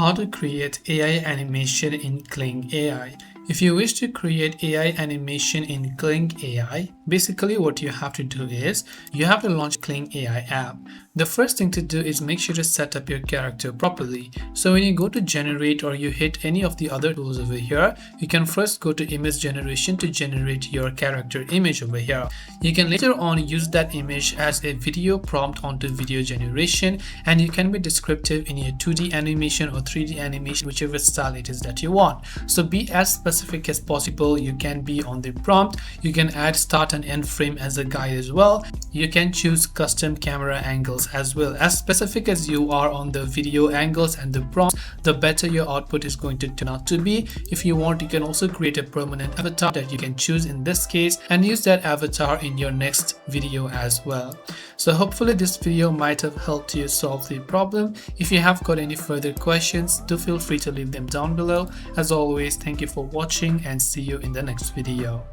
How to create AI animation in Kling AI. If you wish to create AI animation in Kling AI, basically what you have to do is you have to launch Kling AI app. The first thing to do is make sure to set up your character properly. So when you go to generate or you hit any of the other tools over here, you can first go to image generation to generate your character image over here. You can later on use that image as a video prompt onto video generation, and you can be descriptive in your 2D animation or 3D animation, whichever style it is that you want. So be as specific as possible. You can be on the prompt. You can add start and end frame as a guide as well. You can choose custom camera angles as well. As specific as you are on the video angles and the prompts, the better your output is going to turn out to be. If you want, you can also create a permanent avatar that you can choose in this case and use that avatar in your next video as well. So hopefully this video might have helped you solve the problem. If you have got any further questions, do feel free to leave them down below. As always, thank you for watching and see you in the next video.